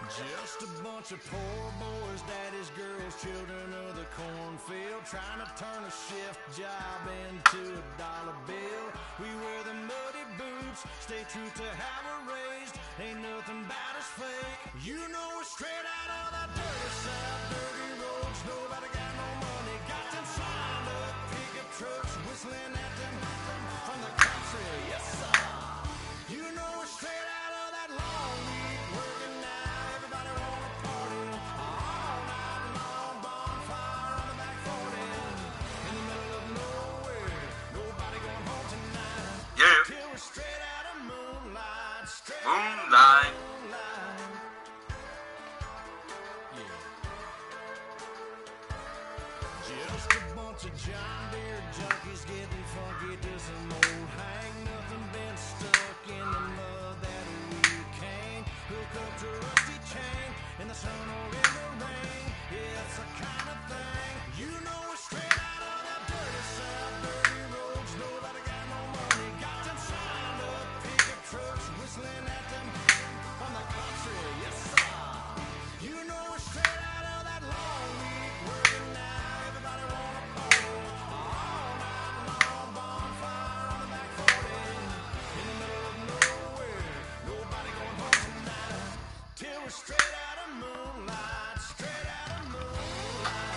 Just a bunch of poor boys, daddies, girls, children of the cornfield, trying to turn a shift job into a dollar bill. We wear the muddy boots, stay true to how we're raised. Ain't nothing about us fake. You know we're straight out of that dirty south, dirty roads. Nobody got no money, got them signed up pickup trucks, whistling at them from the country. Yes sir. You know we're straight out of that long week working now. Everybody wanna party all night long. Bonfire on the back 40 in the middle of nowhere. Nobody going home tonight. Yeah. Till we're straight out of moonlight. Straight Moonlight. out of moonlight. Yeah. Just a bunch of John Deere junkies getting funky to some old hang. Nothing been stuck in the mud that we can't hook up to a rusty chain in the sun or in the rain. Yeah, it's the kind of thing. You know we're straight out of that dirty south, dirty roads. Nobody got no money, got them signed up pickup trucks, whistling at them from the country. Yes sir. You know we're straight out of that long week working now. Everybody wanna party all night long. Bonfire on the back 40 in the middle of nowhere. Nobody going home tonight till we're straight out of moonlight. Straight out of moonlight.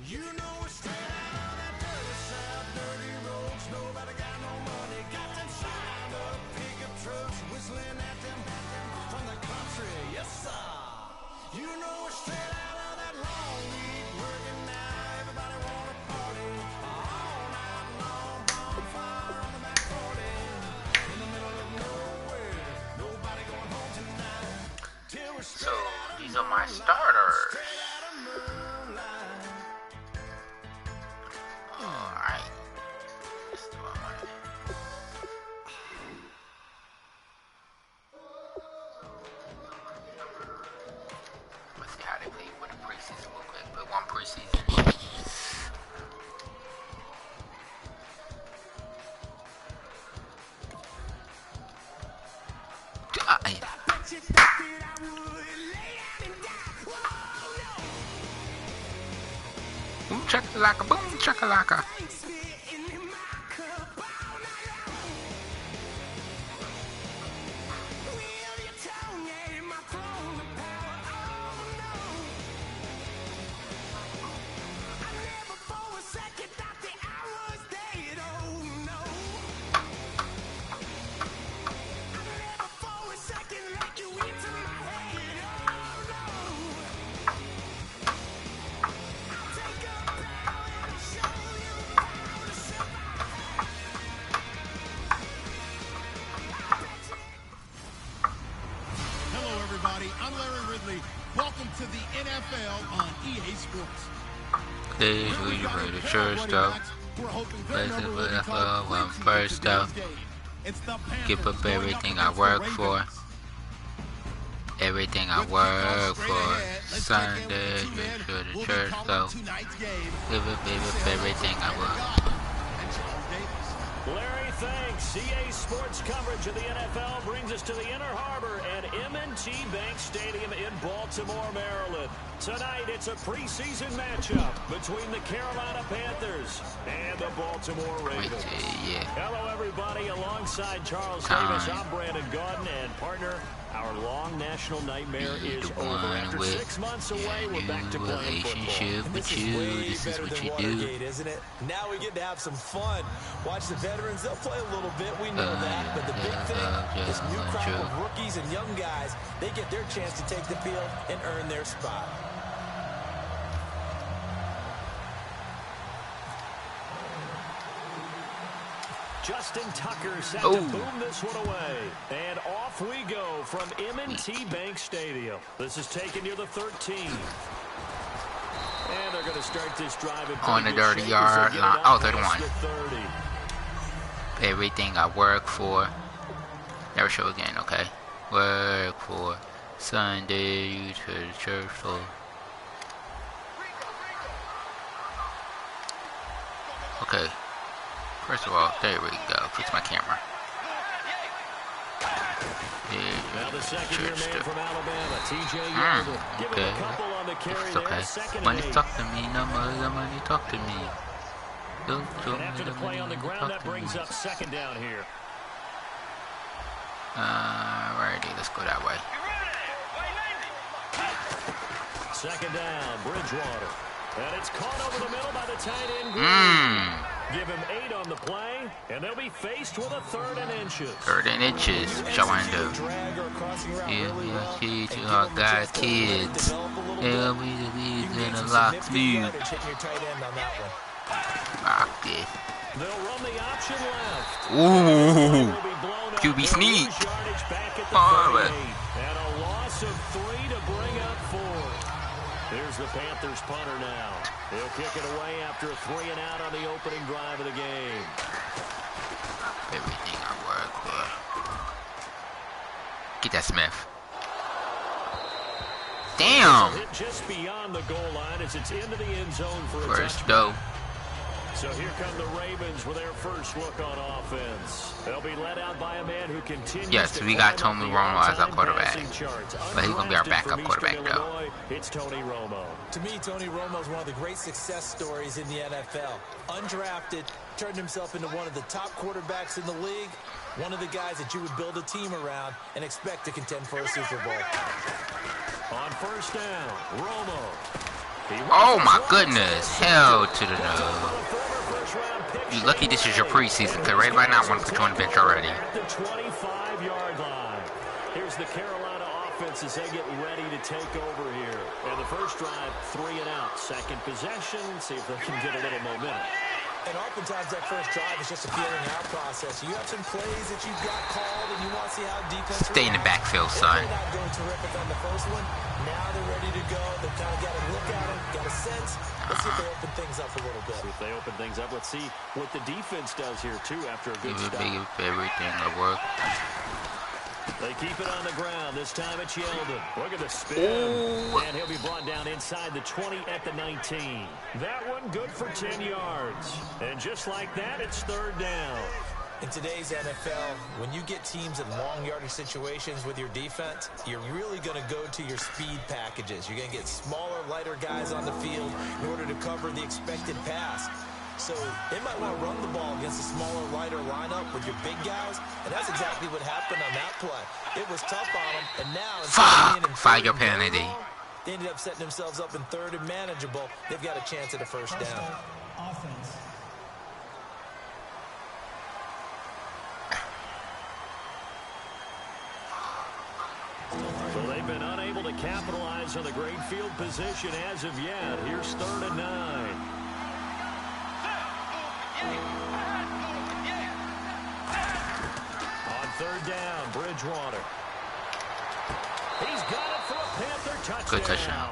You know we're straight out of that dirty south, dirty roads. Nobody got no money, got them signed up pickup trucks, whistling at them from the country. Yes sir. You know we're straight out of that long week working now. Everybody wanna party all night long. Bonfire on the back 40 in the middle of nowhere. Nobody going home tonight till we're straight So out of these are my starters. straight out of moonlight. Alright. Let's do all mine. Let's see how they play with the preseason real quick. Put one preseason. Boom chakalaka, boom chakalaka. Hello, everybody. I'm Larry Ridley. Welcome to the NFL on EA Sports. Today is we ready to church though. Let's see what NFL went first though. Give up everything I work for. Everything I work for. Sunday, make sure the church though. Give up everything I work. Larry, thanks. EA Sports coverage of the NFL brings us to the Inner Harbor at M&T Bank Stadium in Baltimore, Maryland. Tonight, it's a preseason matchup between the Carolina Panthers and the Baltimore Ravens. Hello, everybody. Alongside Charles Davis, I'm Brandon Gaudin, and partner, our long national nightmare is over. After 6 months away, we're back to playing football. This is what you do. Isn't it? Now we get to have some fun. Watch the veterans, they'll play a little bit, we know that. But the big thing, this new crop of rookies and young guys, they get their chance to take the field and earn their spot. Justin Tucker set to boom this one away. And off we go from M&T Bank Stadium. This is taken near the 13. And they're going to start this drive on the 30-yard line. Oh, 31. everything I work for. Never show again, okay? Work for Sunday, you to the church for. Okay. First of all, there we go. Fix my camera. Now the second-year man from Alabama, TJ Yeldon, giving a couple on the carry there. Second Money and 8. talk to me, no money talk to me. And after the play on the ground, that brings up second down here. Alrighty, let's go that way. Second down, Bridgewater. And it's caught over the middle by the tight end. Give him 8 on the play, and they'll be faced with a 3rd and inches. 3rd and inches, what y'all want to do? Yeah, to our guys, kids. Yeah, we gonna lock you. Lock it. They'll run the option left. Ooh, QB sneak. Oh, and a loss of 3 to bring up 4. Here's the Panthers punter now. He'll kick it away after a 3 and out on the opening drive of the game. Everything I work for. Get that Smith. Damn. Hit just beyond the goal line as it's into the end zone for a First touchback. though. So here come the Ravens with their first look on offense. They'll be led out by a man who continues. Yes, we got Tony Romo as our quarterback, but he's gonna be our backup quarterback though. It's Tony Romo. To me, Tony Romo is one of the great success stories in the NFL. Undrafted, turned himself into one of the top quarterbacks in the league. One of the guys that you would build a team around and expect to contend for a Super Bowl. On first down, Romo. Oh my goodness, hell to the no. You lucky this is your preseason, because right now I want to put you on the bench already. At the 25-yard line. Here's the Carolina offense as they get ready to take over here. And the first drive, 3 and out. Second possession, see if they can get a little momentum. And oftentimes that first drive is just a feeling out process. You have some plays that you've got called and you want to see how defense Stay in the backfield, son. They're not going terrific on the first one. Now they're ready to go. They've kind of got a look at it, got a sense. Let's see if they open things up a little bit. See if they open things up. Let's see what the defense does here, too, after a good start. Everything will work. They keep it on the ground. This time it's Yeldon. Look at the spin. And he'll be brought down inside the 20 at the 19. That one good for 10 yards. And just like that, it's 3rd down. In today's NFL, when you get teams in long yardage situations with your defense, you're really going to go to your speed packages. You're going to get smaller, lighter guys on the field in order to cover the expected pass. So they might want to run the ball against a smaller, lighter lineup with your big guys, and that's exactly what happened on that play. It was tough on them, and now Fire your penalty. They ended up setting themselves up in 3rd and manageable. They've got a chance at a first down. Offense. So they've been unable to capitalize on the great field position as of yet. Here's 3rd and 9. On 3rd down, Bridgewater. He's got it for a Panther touchdown. Good touchdown.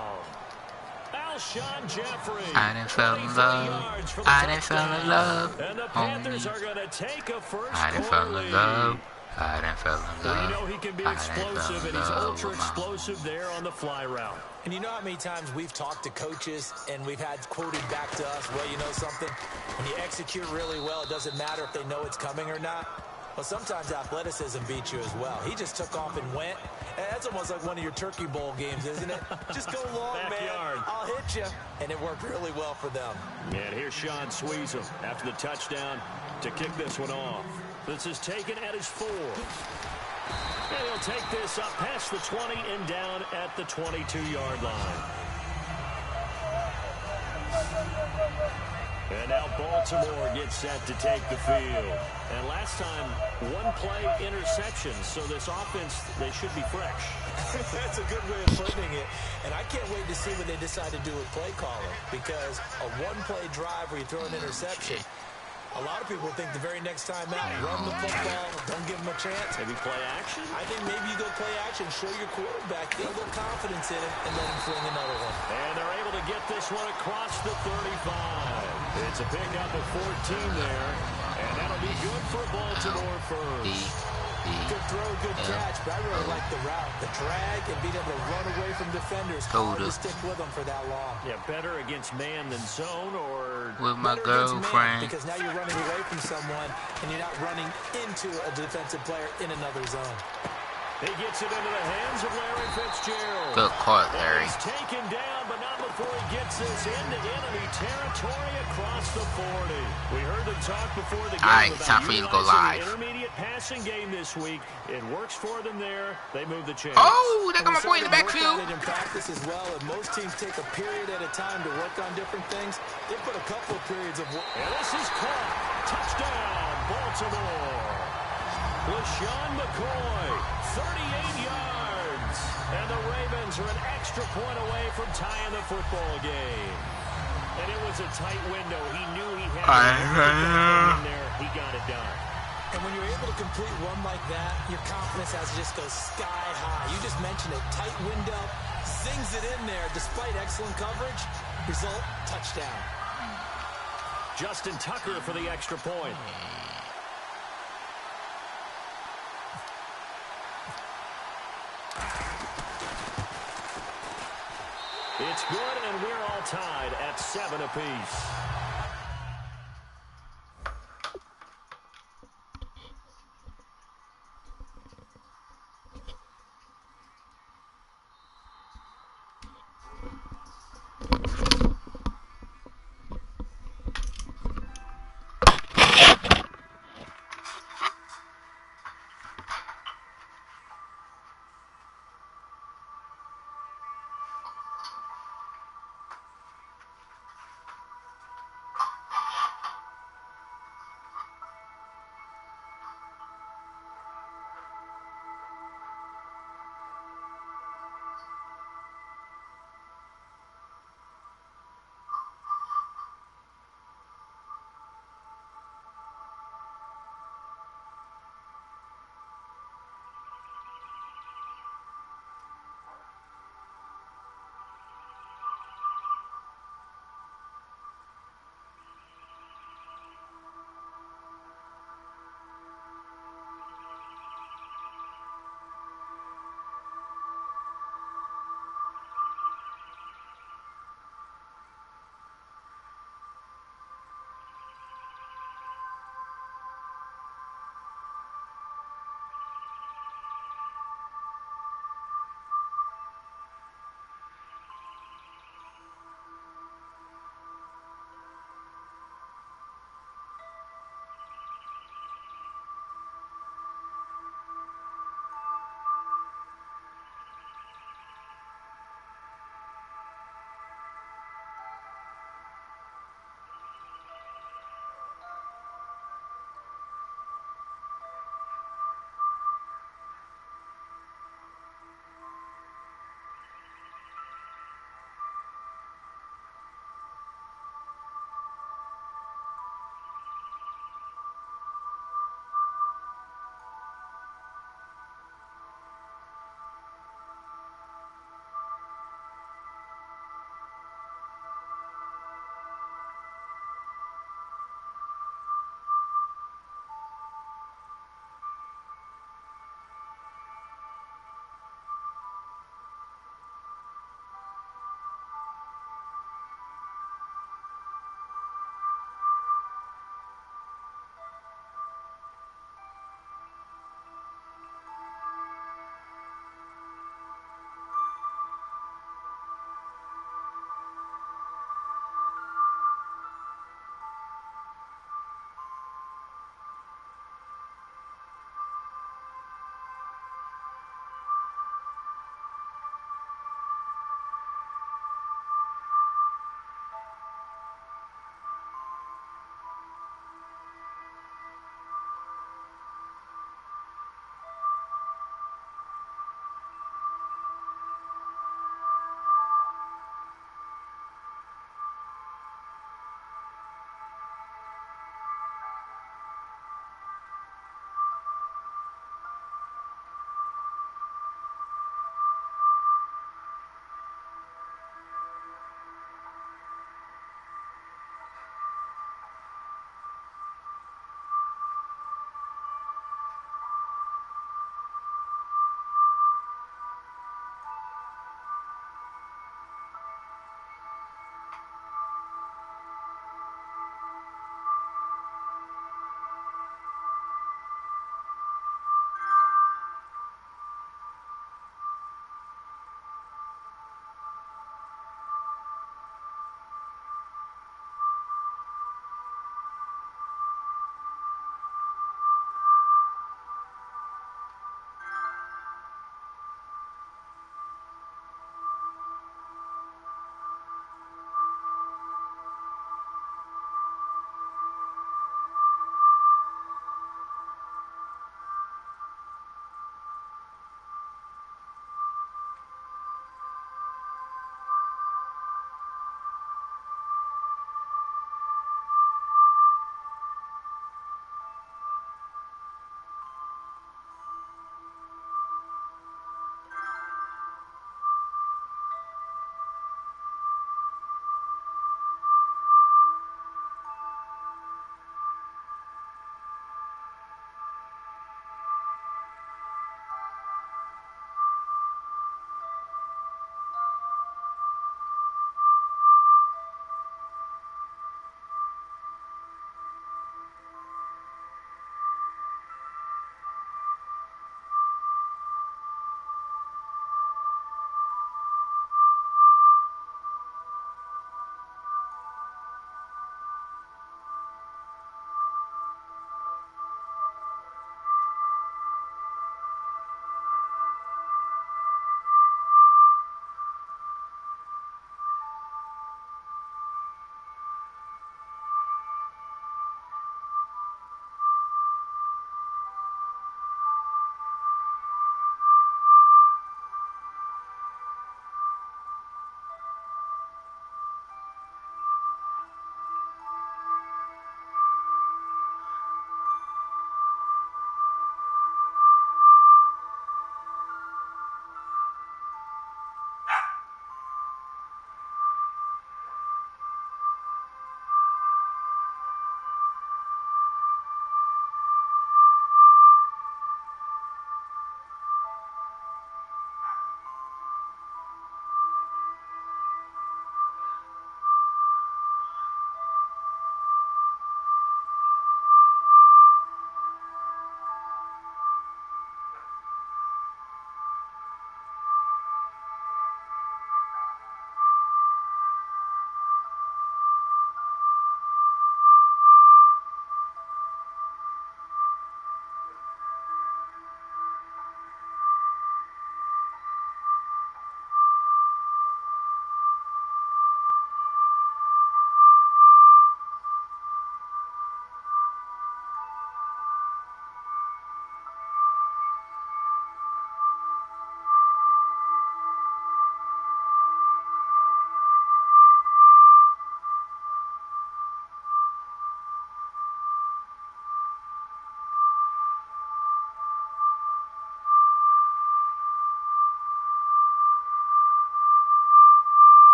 Alshon Jeffrey. I didn't fall in love. I didn't fall in love. And the Panthers are going to take a first I didn't fall in love. I didn't fall in Well, love. you know he can be explosive, and he's ultra explosive there on the fly route. And you know how many times we've talked to coaches and we've had quoted back to us, well, you know something? When you execute really well, it doesn't matter if they know it's coming or not. Well, sometimes athleticism beats you as well. He just took off and went. And that's almost like one of your Turkey Bowl games, isn't it? Just go long, Backyard. man. I'll hit you. And it worked really well for them. And here's Sean Sweezum after the touchdown to kick this one off. This is taken at his 4. And he'll take this up past the 20 and down at the 22-yard line. And now Baltimore gets set to take the field. And last time, 1-play interception. So this offense, they should be fresh. That's a good way of putting it. And I can't wait to see what they decide to do with play calling. Because a 1-play drive where you throw an interception, a lot of people think the very next time out, run the football, don't give them a chance. Maybe play action? I think maybe you go play action, show your quarterback, get a little confidence in him, and let him fling another one. And they're able to get this one across the 35. It's a pickup of 14 there. And that'll That'll be good for Baltimore first. Good throw, good catch, but I really like the route, the drag, and being able to run away from defenders. Hard to stick with them for that long. Yeah, better against man than zone, or with my Man, girlfriend. because now you're running away from someone, and you're not running into a defensive player in another zone. He gets it into the hands of Larry Fitzgerald. Good call, Larry. He's taken down, but not before he gets this into enemy territory across the 40. We heard them talk before the game. All right, about time for you to go live. the intermediate passing game this week. It works for them there. They move the chains. Oh, they got my boy in the backfield. In practice as well, and most teams take a period at a time to work on different things. They put a couple of periods of work. And this is caught. Touchdown, Baltimore. LaShawn McCoy, 38 yards. And the Ravens are an extra point away from tying the football game. And it was a tight window. He knew he had to in there. He got it done. And when you're able to complete one like that, your confidence has to just go sky high. You just mentioned it. Tight window, zings it in there despite excellent coverage. Result, touchdown. Justin Tucker for the extra point. It's good, and we're all tied at 7 apiece.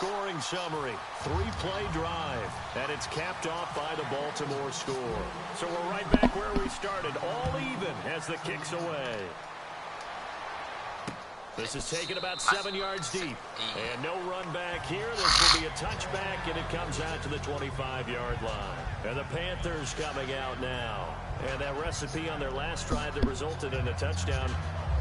scoring summary. 3-play drive, and it's capped off by the Baltimore score. So we're right back where we started, all even as the kick's away. This is taken about 7 yards deep. And no run back here. This will be a touchback, and it comes out to the 25-yard line. And the Panthers coming out now. And that recipe on their last drive that resulted in a touchdown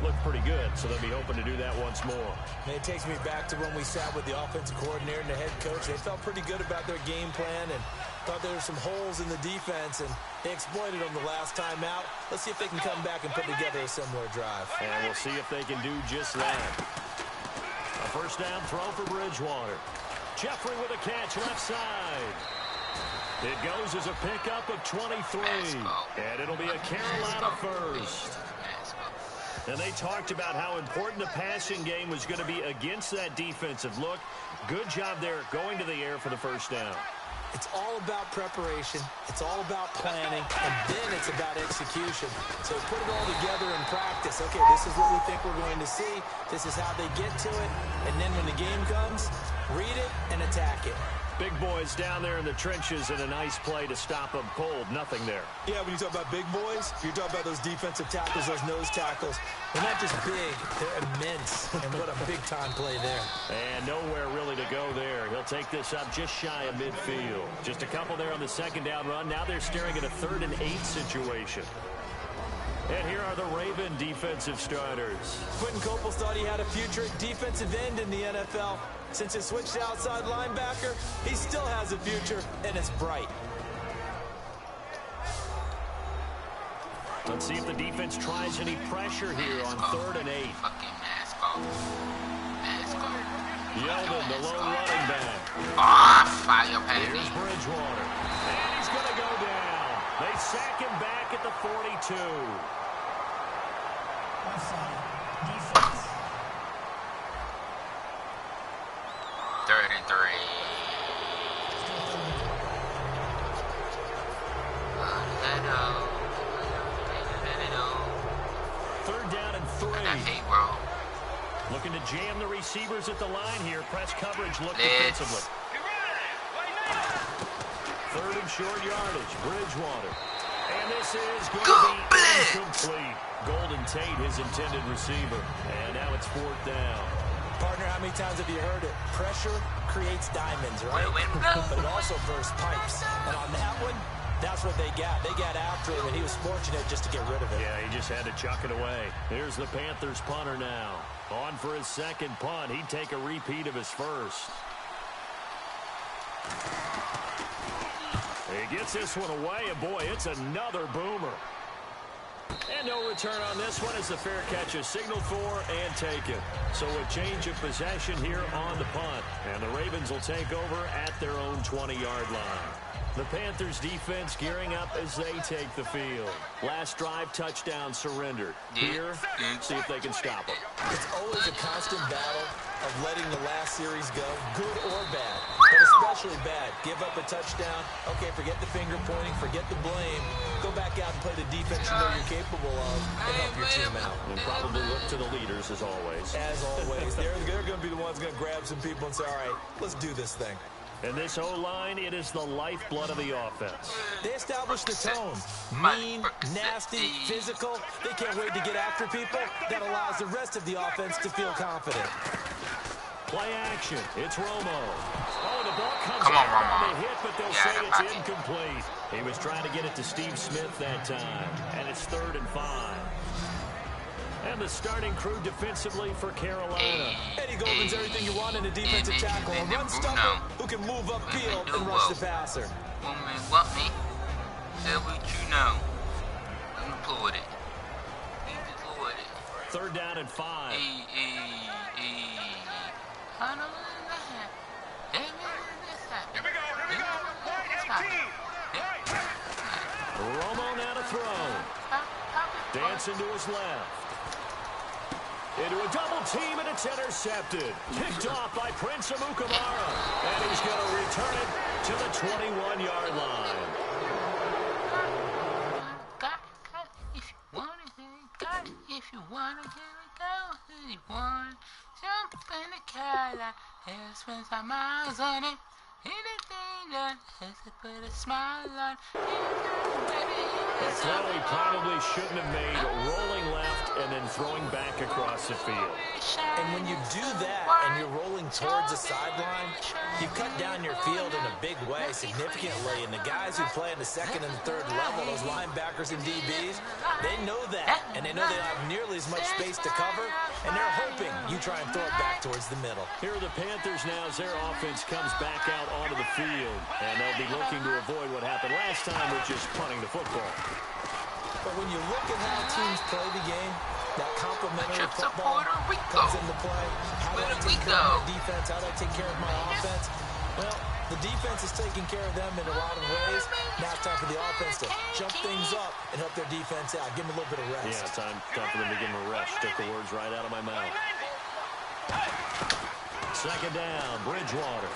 looked pretty good, so they'll be hoping to do that once more. It takes me back to when we sat with the offensive coordinator and the head coach. They felt pretty good about their game plan and thought there were some holes in the defense, and they exploited them the last time out. Let's see if they can come back and put together a similar drive. And we'll see if they can do just that. A first down throw for Bridgewater. Jeffrey with a catch left side. It goes as a pickup of 23. And it'll be a Carolina first. And they talked about how important the passing game was going to be against that defensive look. Good job there going to the air for the first down. It's all about preparation. It's all about planning. And then it's about execution. So put it all together in practice. Okay, this is what we think we're going to see. This is how they get to it. And then when the game comes, read it and attack it. Big boys down there in the trenches and a nice play to stop them cold. Nothing there. Yeah, when you talk about big boys, you're talking about those defensive tackles, those nose tackles. They're not just big, they're immense. And what a big-time play there. And nowhere really to go there. He'll take this up just shy of midfield. Just a couple there on the second down run. Now they're staring at a 3rd and 8 situation. And here are the Raven defensive starters. Quentin Coples thought he had a future at defensive end in the NFL. Since he switched to outside linebacker, he still has a future, and it's bright. Let's see if the defense tries any pressure here on 3rd and 8. Fucking mask off. Mask off. Yeldon, the lone running back. Fire penny. Here's Bridgewater. And he's going to go down. They sack him back at the 42. Defense. 3rd and 3. Third down and 3. Looking to jam the receivers at the line here. Press coverage look defensively. 3rd and short yardage. Bridgewater. And this is going to be incomplete. Golden Tate, his intended receiver. And now it's 4th down. Partner, how many times have you heard it? Pressure creates diamonds, right? But it also bursts pipes. And on that one, that's what they got. They got after him, and he was fortunate just to get rid of it. Yeah, he just had to chuck it away. Here's the Panthers punter now. On for his second punt. He'd take a repeat of his first. He gets this one away, and boy, it's another boomer. And no return on this one as the fair catch is signaled for and taken. So a change of possession here on the punt. And the Ravens will take over at their own 20-yard line. The Panthers defense gearing up as they take the field. Last drive touchdown surrendered. Here, see if they can stop them. It's always a constant battle of letting the last series go, good or bad, but especially bad. Give up a touchdown. Okay, forget the finger pointing, forget the blame. Go back out and play the defense you know you're capable of and help your team out. And probably look to the leaders as always. As always. They're going to be the ones going to grab some people and say, all right, let's do this thing. And this O-line, it is the lifeblood of the offense. They established the tone. Mean, nasty, physical. They can't wait to get after people. That allows the rest of the offense to feel confident. Play action. It's Romo. Oh, the ball comes Come on, out Romo. on the hit, but they'll say it's incomplete. He was trying to get it to Steve Smith that time. And it's 3rd and 5. And the starting crew defensively for Carolina. Eddie Goldman's everything you want in a defensive tackle. A run stopper who can move upfield and rush the passer. Woman, what me? Tell what you know. I'm deployed it. He deployed it. 3rd down and 5. Romo now to throw. Dancing to his left. Into a double team, and it's intercepted. Picked off by Prince Amukamara. And he's going to return it to the 21-yard line. Got if you want it, got if you want it, one. Jump in the car, he'll spend some miles on it. Anything done has to put a smile on. A throw he probably shouldn't have made, rolling left and then throwing back across the field. And when you do that and you're rolling towards the sideline, you cut down your field in a big way significantly. And the guys who play in the second and third level, those linebackers and DBs, they know that. And they know they don't have nearly as much space to cover. And they're hoping you try and throw it back towards the middle. Here are the Panthers now as their offense comes back out onto the field. And they'll be looking to avoid what happened last time with just punting the football. But when you look at how teams play the game, that complementary football comes into play. How do I take care of my defense? How do I take care of my offense? Well, the defense is taking care of them in a lot of ways. Now it's time for the offense to jump things up and help their defense out. Give them a little bit of rest. Yeah, time for them to give them a rest. Took the words right out of my mouth. Second down, Bridgewater.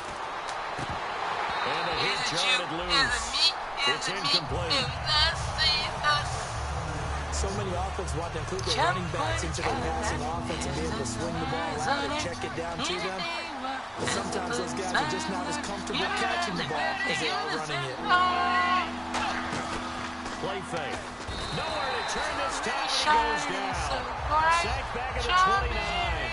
And a hit jarred loose. It's incomplete. So many offenses want to include their running backs into their passing offense and be able to swing the ball out and check it down to them. But sometimes those guys are just not as comfortable catching the ball as they are running it. Play fake. Nowhere to turn this time, and he goes down. Sacked back at the 29.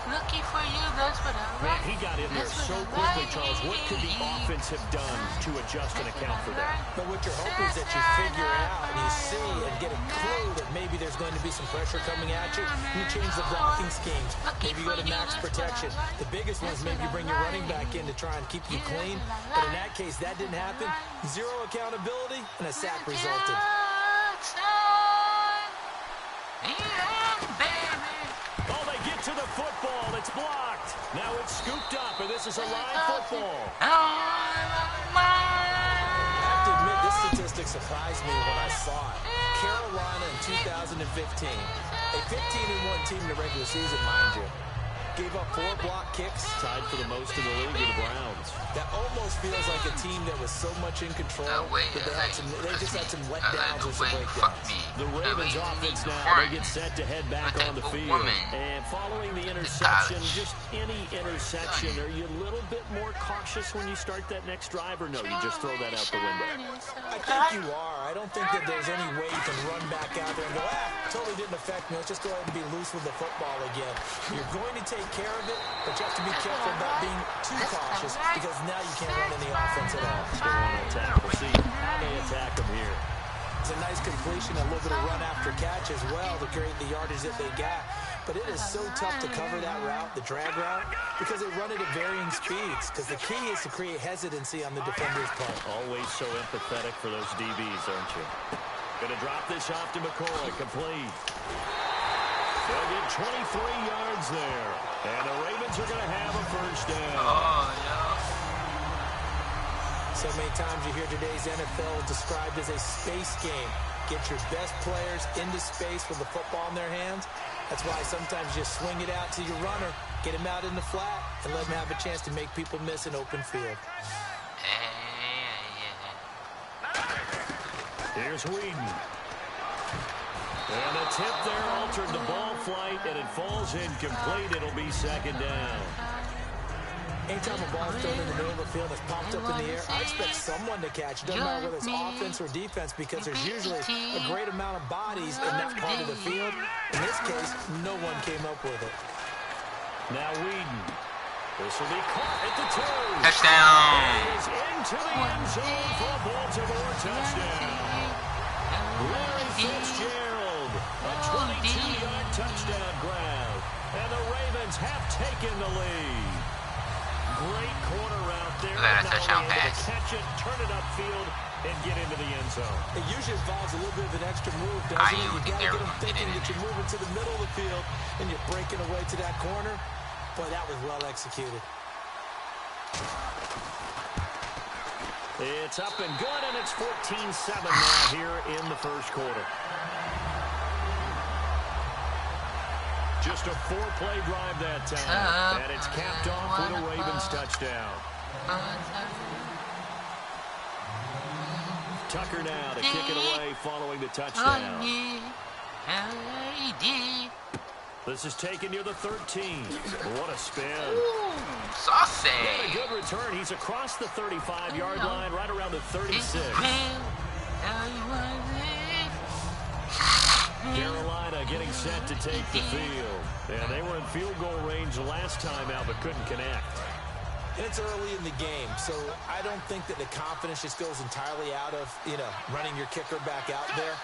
Looking for you, that's what I Man, he got in there so quickly, Charles. What could the offense have done to adjust and account for that? But what you're hoping is that you figure it out and you see and get a clue that maybe there's going to be some pressure coming at you. And you change the blocking schemes. Maybe you go to max protection. The biggest one is maybe you bring your running back in to try and keep you clean. But in that case, that didn't happen. Zero accountability, and a sack resulted. To the football, it's blocked. Now it's scooped up, and this is a live football. I have to admit, this statistic surprised me when I saw it. Carolina in 2015, a 15-1 team in the regular season, mind you, gave up 4 block kicks. Tied for the most in the league with the Browns. That almost feels like a team that was so much in control that they just had some letdowns or some breakdowns. The Ravens offense now, they get set to head back on the field. And following the interception, just any interception, are you a little bit more cautious when you start that next drive, or no, you just throw that out the window? I think you are. I don't think that there's any way you can run back out there and go, totally didn't affect me. Let's just go ahead and be loose with the football again. You're going to take care of it, but you have to be careful about being too cautious because now you can't run any offense at all. Still want to attack. We'll see how they attack them here. It's a nice completion, a little bit of run after catch as well to create the yardage that they got. But it is so tough to cover that route, the drag route, because they run it at varying speeds. Because the key is to create hesitancy on the defender's part. Always so empathetic for those DBs, aren't you? Going to drop this off to McCoy, complete. They'll get 23 yards there. And the Ravens are going to have a first down. Oh, no. So many times you hear today's NFL described as a space game. Get your best players into space with the football in their hands. That's why sometimes you swing it out to your runner, get him out in the flat, and let him have a chance to make people miss an open field. Here's Whedon. And a tip there altered the ball flight, and it falls incomplete. It'll be second down. Anytime a ball is thrown in the middle of the field and it's popped up in the air, I expect someone to catch. It doesn't matter whether it's offense or defense because there's usually a great amount of bodies in that part of the field. In this case, no one came up with it. Now Whedon. This will be caught at the 2. Touchdown. He's into the end zone for a Baltimore touchdown. Larry Fitzgerald, a 22-yard touchdown grab. And the Ravens have taken the lead. Great corner out there. That's a touchdown pass. Catch it, turn it upfield, and get into the end zone. It usually involves a little bit of an extra move, doesn't it? You got to get them thinking that you're moving to the middle of the field and you're breaking away to that corner. Boy, that was well executed. It's up and good, and it's 14-7 now here in the first quarter. Just a 4-play drive that time, and it's capped off with a Ravens touchdown. Tucker now to kick it away following the touchdown. This is taken near the 13. What a spin. Ooh, saucy. And a good return. He's across the 35-yard line, right around the 36. Carolina getting set to take the field. And they were in field goal range last time out, but couldn't connect. It's early in the game, so I don't think that the confidence just goes entirely out of, running your kicker back out there.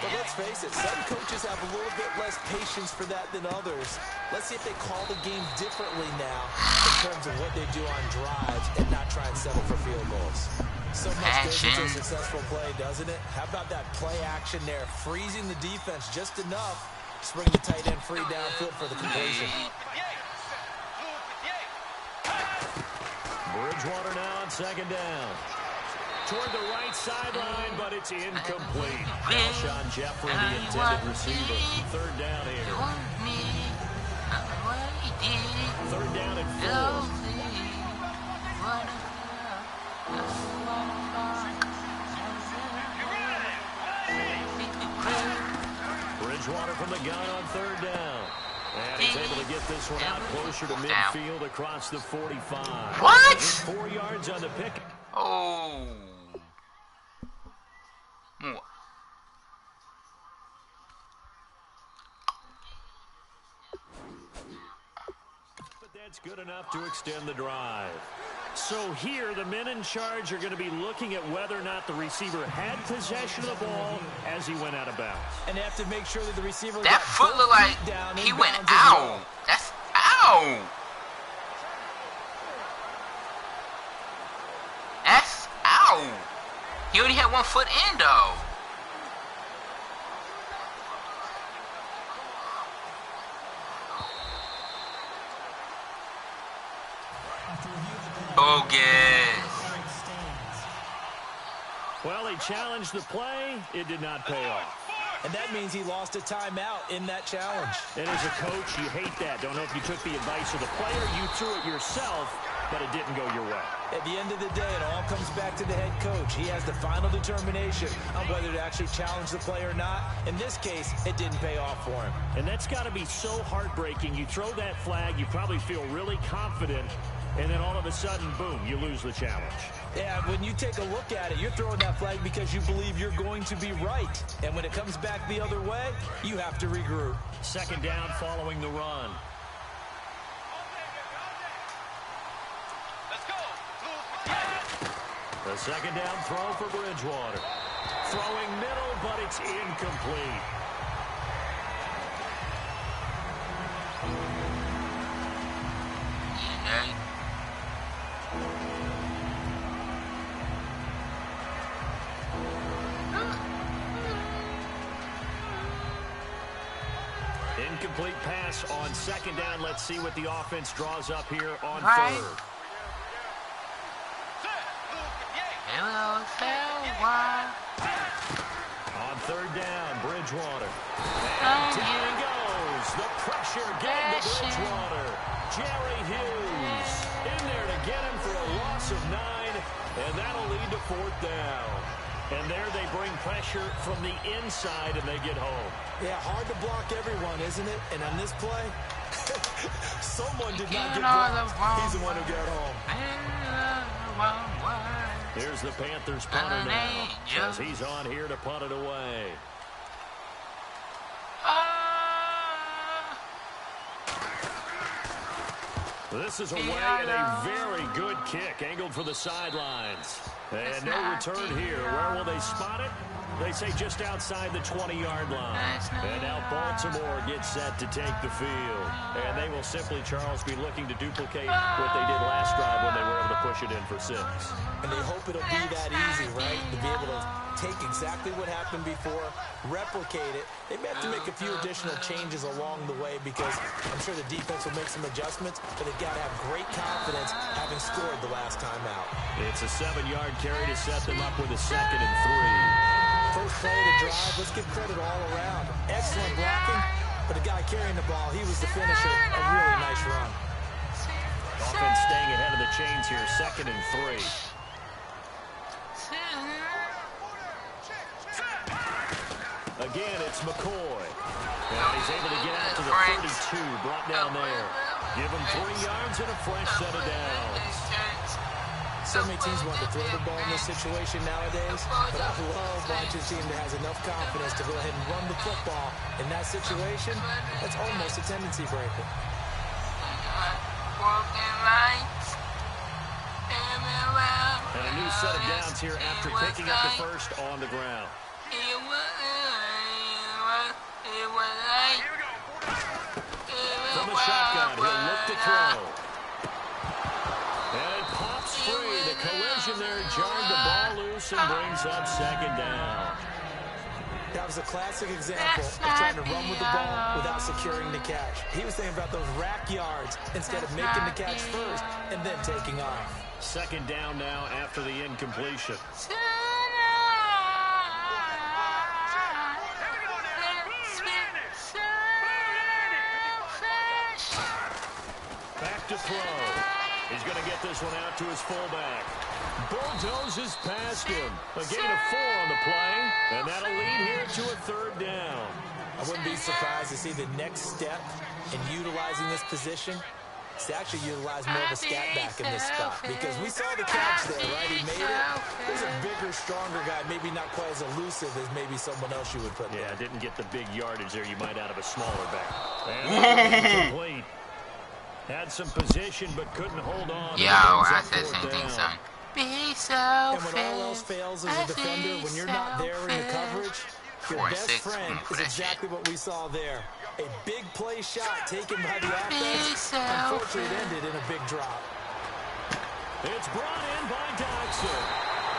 But let's face it, some coaches have a little bit less patience for that than others. Let's see if they call the game differently now in terms of what they do on drives and not try and settle for field goals. So much goes into a successful play, doesn't it? How about that play action there, freezing the defense just enough to bring the tight end free downfield for the completion. Bridgewater now on second down. Toward the right sideline, but it's incomplete. Alshon Jeffrey, the intended receiver. Third down here. Third down and 4. Bridgewater from the gun on third down. And he's able to get this one out closer to midfield across the 45. What? 4 yards on the pick. Oh. But that's good enough to extend the drive. So here, the men in charge are going to be looking at whether or not the receiver had possession of the ball as he went out of bounds. And they have to make sure that the receiver That got foot both looked like feet down he in went bounds as out. well. That's out. That's out. He only had 1 foot in, though. Bogus. Well, he challenged the play. It did not pay off. And that means he lost a timeout in that challenge. And as a coach, you hate that. Don't know if you took the advice of the player, you threw it yourself, but it didn't go your way. At the end of the day, it all comes back to the head coach. He has the final determination on whether to actually challenge the play or not. In this case, it didn't pay off for him. And that's got to be so heartbreaking. You throw that flag, you probably feel really confident, and then all of a sudden, boom, you lose the challenge. Yeah, when you take a look at it, you're throwing that flag because you believe you're going to be right. And when it comes back the other way, you have to regroup. Second down following the run. The second down throw for Bridgewater. Throwing middle, but it's incomplete. Incomplete pass on second down. Let's see what the offense draws up here on third. On third down, Bridgewater. And down he goes. The pressure getting to Bridgewater. Jerry Hughes in there to get him for a loss of 9, and that'll lead to fourth down. And there they bring pressure from the inside, and they get home. Yeah, hard to block everyone, isn't it? And on this play, someone did not get blocked. He's the one who got home. Here's the Panthers punter now, as he's on here to punt it away. This is away and a very good kick, angled for the sidelines. And no return here. Where will they spot it? They say just outside the 20-yard line. And now Baltimore gets set to take the field. And they will simply, Charles, be looking to duplicate what they did last drive when they were able to push it in for 6. And they hope it'll be that easy, right? To be able to take exactly what happened before, replicate it. They may have to make a few additional changes along the way because I'm sure the defense will make some adjustments, but they've got to have great confidence having scored the last time out. It's a 7-yard carry to set them up with a 2nd and 3. First play of the drive, let's give credit all around. Excellent blocking, but the guy carrying the ball, he was the finisher. A really nice run. Offense staying ahead of the chains here, 2nd and 3. Again, it's McCoy. And he's able to get out to the 32, brought down there. Give him 3 yards and a fresh set of downs. So many teams want to throw the ball in this situation nowadays, but I love watching a team that has enough confidence to go ahead and run the football. In that situation, that's almost a tendency breaker. And a new set of downs here after picking up the first on the ground. From the shotgun, he'll look to throw. And it pops free. The collision there jarred the ball loose and brings up second down. That was a classic example of trying to run with the ball without securing the catch. He was thinking about those rack yards instead of making the catch first and then taking off. Second down now after the incompletion. Back to throw. He's going to get this one out to his fullback. Bulldozes past him. A gain of 4 on the play, and that'll lead here to a third down. I wouldn't be surprised to see the next step in utilizing this position is to actually utilize more of a scat back in this spot. Because we saw the catch there, right? He made it. There's a bigger, stronger guy, maybe not quite as elusive as maybe someone else you would put there. Yeah, didn't get the big yardage there you might out of a smaller back. And complete. Had some position, but couldn't hold on. Yo, I said the same thing, son. Be so And when all else fails as a defender, when you're not there in the coverage, your best friend is exactly what we saw there. A big play shot taken by the offense. Unfortunately, it ended in a big drop. It's brought in by Dodson.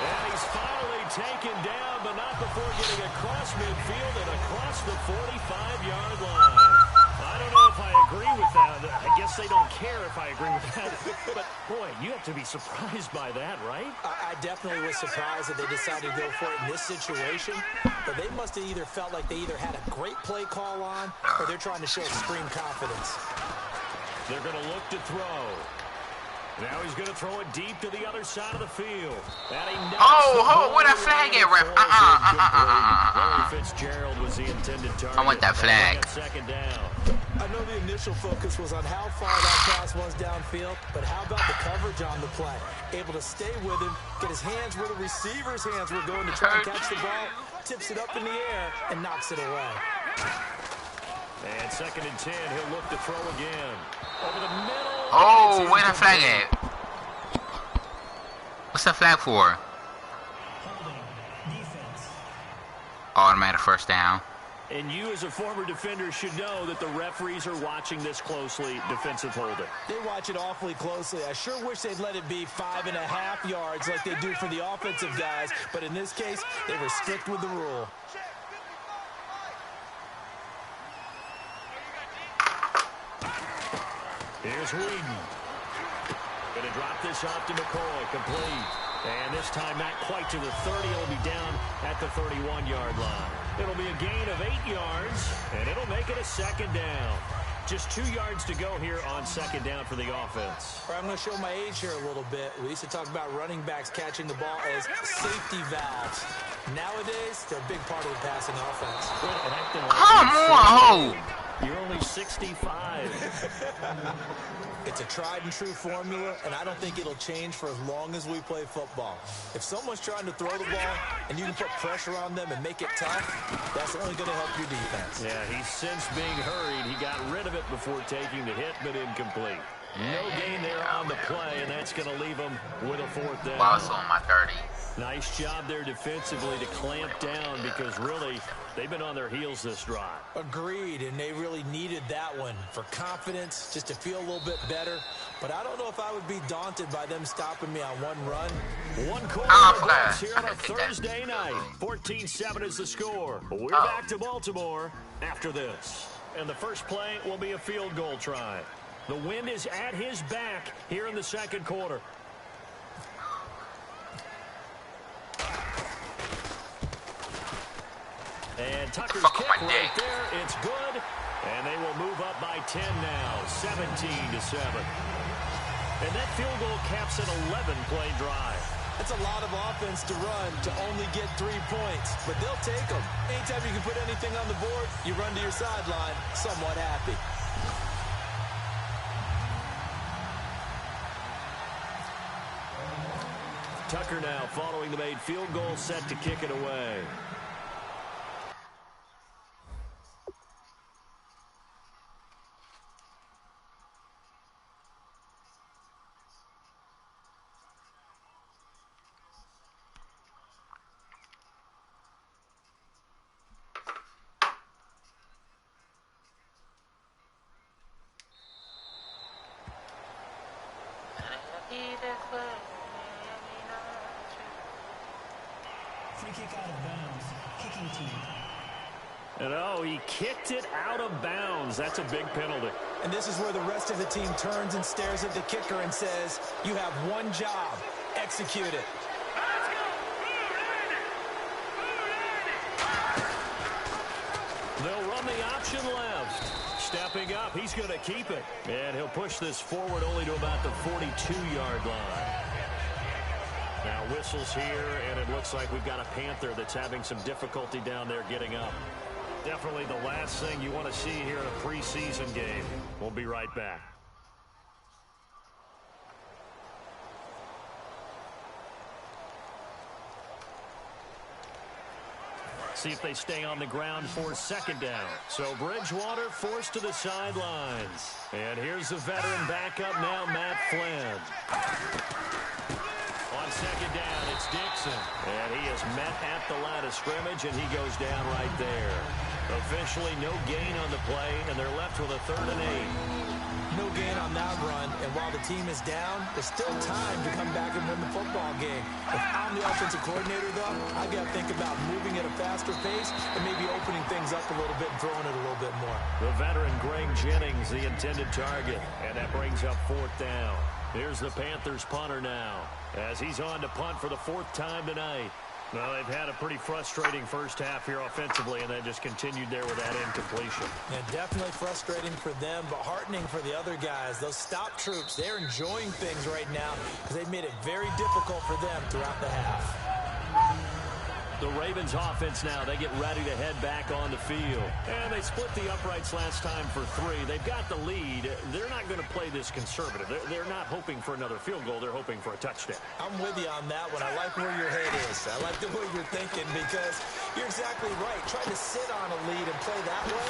And he's finally taken down, but not before getting across midfield and across the 45-yard line. I don't know if I agree with that. I guess they don't care if I agree with that. But, boy, you have to be surprised by that, right? I definitely was surprised that they decided to go for it in this situation. But they must have either felt like they either had a great play call on or they're trying to show extreme confidence. They're going to look to throw. Now he's going to throw it deep to the other side of the field. What a flag it, ref. Larry Fitzgerald was the intended target. I want that flag. Second down. I know the initial focus was on how far that pass was downfield, but how about the coverage on the play? Able to stay with him, get his hands where the receiver's hands were going to try and catch the ball, tips it up in the air, and knocks it away. And second and 10, he'll look to throw again. Over the middle. Oh, where the flag at? What's that flag for? Automatic first down. And you as a former defender should know that the referees are watching this closely, defensive holding. They watch it awfully closely. I sure wish they'd let it be 5.5 yards like they do for the offensive guys, but in this case, they were strict with the rule. Here's Whedon. Going to drop this off to McCoy, complete. And this time not quite to the 30. It'll be down at the 31-yard line. It'll be a gain of 8 yards, and it'll make it a second down. Just 2 yards to go here on second down for the offense. I'm going to show my age here a little bit. We used to talk about running backs catching the ball as safety valves. Nowadays, they're a big part of the passing offense. Come on! You're only 65. It's a tried and true formula, and I don't think it'll change for as long as we play football. If someone's trying to throw the ball and you can put pressure on them and make it tough, that's only going to help your defense. Yeah, he's since being hurried. He got rid of it before taking the hit, but incomplete. No gain there on the play, and that's going to leave him with a fourth down. Wow, it's on my 30. Nice job there defensively to clamp down because really they've been on their heels this drive. Agreed, and they really needed that one for confidence, just to feel a little bit better. But I don't know if I would be daunted by them stopping me on one run. One quarter here on a Thursday night. 14-7 is the score. We're back to Baltimore after this. And the first play will be a field goal try. The wind is at his back here in the second quarter. And Tucker's kick right there. It's good. And they will move up by 10 now, 17-7. And that field goal caps an 11-play drive. That's a lot of offense to run to only get 3 points, but they'll take them. Anytime you can put anything on the board, you run to your sideline somewhat happy. Tucker now following the made field goal, set to kick it away. Free kick out of bounds. Kicking team. And he kicked it out of bounds. That's a big penalty. And this is where the rest of the team turns and stares at the kicker and says, you have one job. Execute it. They'll run the option left. Stepping up, he's going to keep it. And he'll push this forward only to about the 42-yard line. Now whistles here, and it looks like we've got a Panther that's having some difficulty down there getting up. Definitely the last thing you want to see here in a preseason game. We'll be right back. See if they stay on the ground for second down. So Bridgewater forced to the sidelines. And here's the veteran backup now, Matt Flynn. On second down, it's Dixon. And he is met at the line of scrimmage, and he goes down right there. Officially no gain on the play, and they're left with a 3rd and 8. No gain on that run, and while the team is down, there's still time to come back and win the football game. If I'm the offensive coordinator, though, I've got to think about moving at a faster pace and maybe opening things up a little bit and throwing it a little bit more. The veteran Greg Jennings, the intended target, and that brings up 4th down. Here's the Panthers punter now, as he's on to punt for the 4th time tonight. Well, they've had a pretty frustrating first half here offensively, and then just continued there with that incompletion. Yeah, definitely frustrating for them, but heartening for the other guys. Those stop troops, they're enjoying things right now because they've made it very difficult for them throughout the half. The Ravens offense now, they get ready to head back on the field. And they split the uprights last time for 3. They've got the lead. They're not going to play this conservative. They're not hoping for another field goal. They're hoping for a touchdown. I'm with you on that one. I like where your head is. I like the way you're thinking because you're exactly right. Trying to sit on a lead and play that way,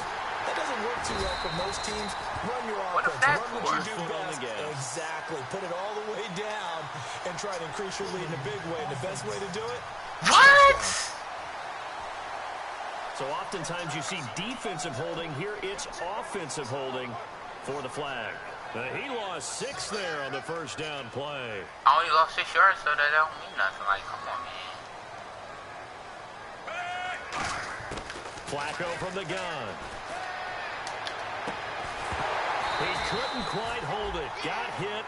that doesn't work too well for most teams. Run your offense. Run what you do best. Exactly. Put it all the way down and try to increase your lead in a big way. And the best way to do it? What? So oftentimes you see defensive holding. Here it's offensive holding for the flag. He lost 6 there on the first down play. Oh, he lost 6 yards, so that don't mean nothing. Like, come on, man. Flacco from the gun. He couldn't quite hold it. Got hit.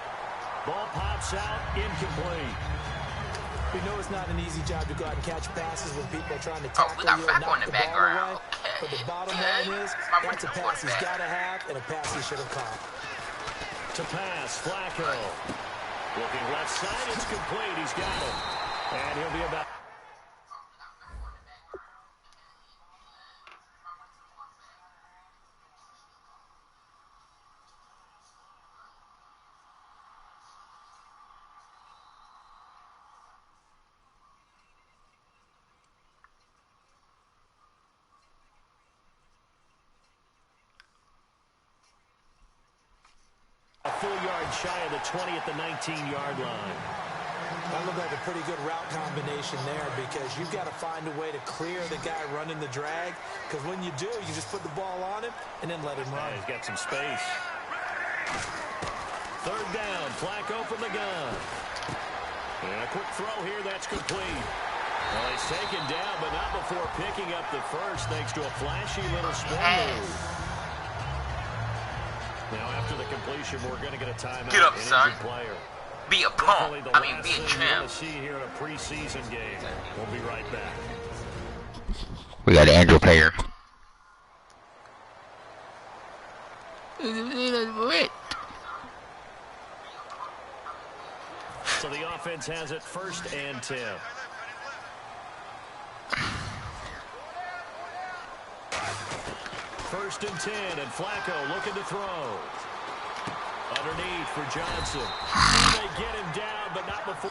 Ball pops out. Incomplete. We know it's not an easy job to go out and catch passes when people are trying to tackle we got you and Flacco knock in the the ball away. background. But the bottom Okay. line is, that's a pass he's got to have and a pass he should have caught. To pass, Flacco. Looking left side, it's complete. He's got it. And he'll be about... a full yard shy of the 20 at the 19-yard line. That looked like a pretty good route combination there because you've got to find a way to clear the guy running the drag because when you do, you just put the ball on him and then let him run. He's got some space. 3rd down, Flacco from the gun. And a quick throw here, that's complete. Well, he's taken down, but not before picking up the first thanks to a flashy little spin move. Now, after the completion, we're going to get a timeout. Get up, son. Player. Be a punk. I mean, be a We're champ. going to see here in a preseason game. We'll be right back. We got an Andrew player. So the offense has it 1st and 10. First and 10, and Flacco looking to throw. Underneath for Johnson. And they get him down, but not before.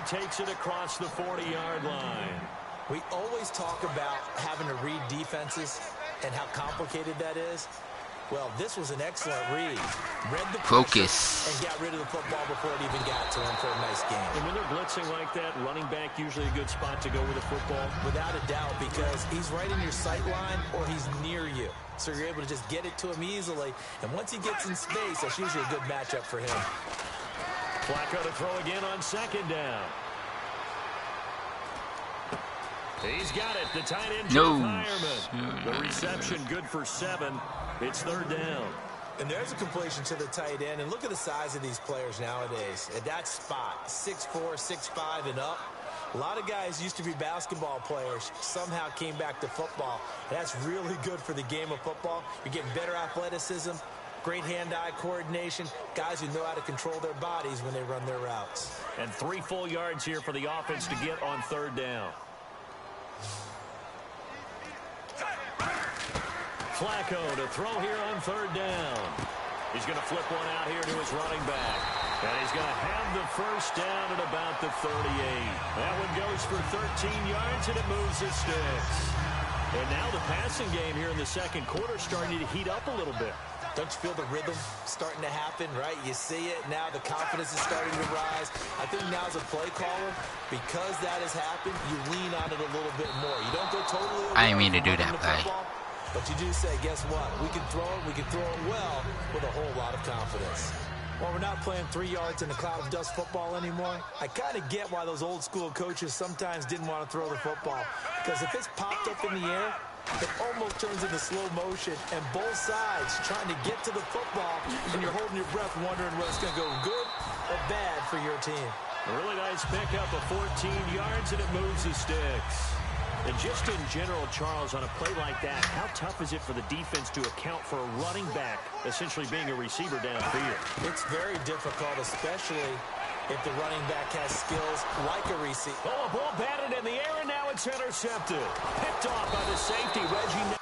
he takes it across the 40-yard line. We always talk about having to read defenses and how complicated that is. Well, this was an excellent read. Read the focus and got rid of the football before it even got to him for a nice game. And when they're blitzing like that, running back usually a good spot to go with the football. Without a doubt, because he's right in your sight line or he's near you. So you're able to just get it to him easily. And once he gets in space, that's usually a good matchup for him. Flacco to throw again on second down. He's got it. The tight end, Hireman. The reception good for 7. It's third down. And there's a completion to the tight end. And look at the size of these players nowadays. At that spot, 6'4", 6'5", and up. A lot of guys used to be basketball players, somehow came back to football. And that's really good for the game of football. You're getting better athleticism, great hand-eye coordination, guys who know how to control their bodies when they run their routes. And 3 full yards here for the offense to get on third down. Flacco to throw here on third down. He's going to flip one out here to his running back. And he's going to have the first down at about the 38. That one goes for 13 yards, and it moves the sticks. And now the passing game here in the second quarter starting to heat up a little bit. Don't you feel the rhythm starting to happen, right? You see it now. The confidence is starting to rise. I think now as a play caller, because that has happened, you lean on it a little bit more. You don't go totally away. I didn't mean to do that, buddy. But you do say, guess what? We can throw it well with a whole lot of confidence. Well, we're not playing 3 yards in a cloud of dust football anymore. I kind of get why those old school coaches sometimes didn't want to throw the football. Because if it's popped up in the air, it almost turns into slow motion, and both sides trying to get to the football, and you're holding your breath wondering whether it's going to go good or bad for your team. A really nice pickup of 14 yards, and it moves the sticks. And just in general, Charles, on a play like that, how tough is it for the defense to account for a running back essentially being a receiver downfield? It's very difficult, especially if the running back has skills like a receiver. Oh, a ball batted in the air, and now it's intercepted. Picked off by the safety, Reggie.